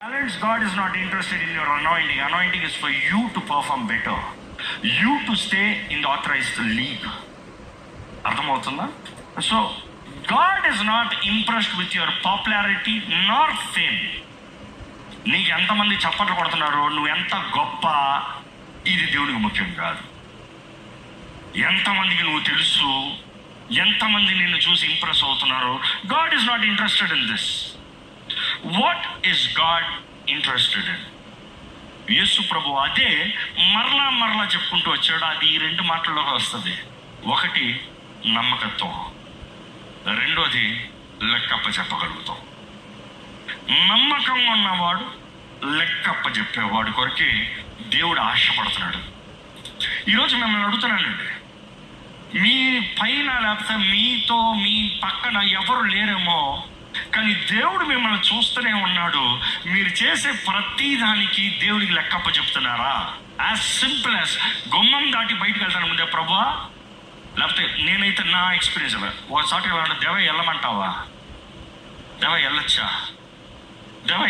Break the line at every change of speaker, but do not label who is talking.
Talents, God is not interested in your anointing. Anointing is for you to perform better. You to stay in the authorized league. అర్థమవుతుందా? So God is not impressed with your popularity Nar fame. నీకు ఎంతమంది చప్పట్లు కొడుతున్నారో, నువ్వు ఎంత గొప్ప, ఇది దేవుడికి ముఖ్యం కాదు. ఎంతమందికి నువ్వు తెలుసు, ఎంతమంది నిన్ను చూసి ఇంప్రెస్ అవుతున్నారో, God is not interested in this. What is God interested in? Yesu ప్రభు అదే మరలా చెప్పుకుంటూ వచ్చాడు. అది ఈ రెండు మాటల్లోకి వస్తుంది. ఒకటి నమ్మకత్వం, రెండోది లెక్కప్ప చెప్పగలుగుతాం. నమ్మకంగా ఉన్నవాడు, లెక్కప్ప చెప్పేవాడు కొరకే దేవుడు ఆశపడుతున్నాడు. ఈరోజు మిమ్మల్ని అడుగుతున్నానండి, మీ పైన లేకపోతే మీతో మీ పక్కన ఎవరు లేరేమో, కానీ దేవుడు మిమ్మల్ని చూస్తూనే ఉన్నాడు. మీరు చేసే ప్రతి దానికి దేవుడికి లెక్కప్ప చెప్తున్నారా? యాజ్ సింపుల్ యాజ్ గుమ్మం దాటి బయటకు వెళ్తాను ముందే ప్రభువా, లేకపోతే నేనైతే నా ఎక్స్పీరియన్స్ ఒకసారి దేవ వెళ్ళమంటావా, దేవ వెళ్ళొచ్చా, దేవ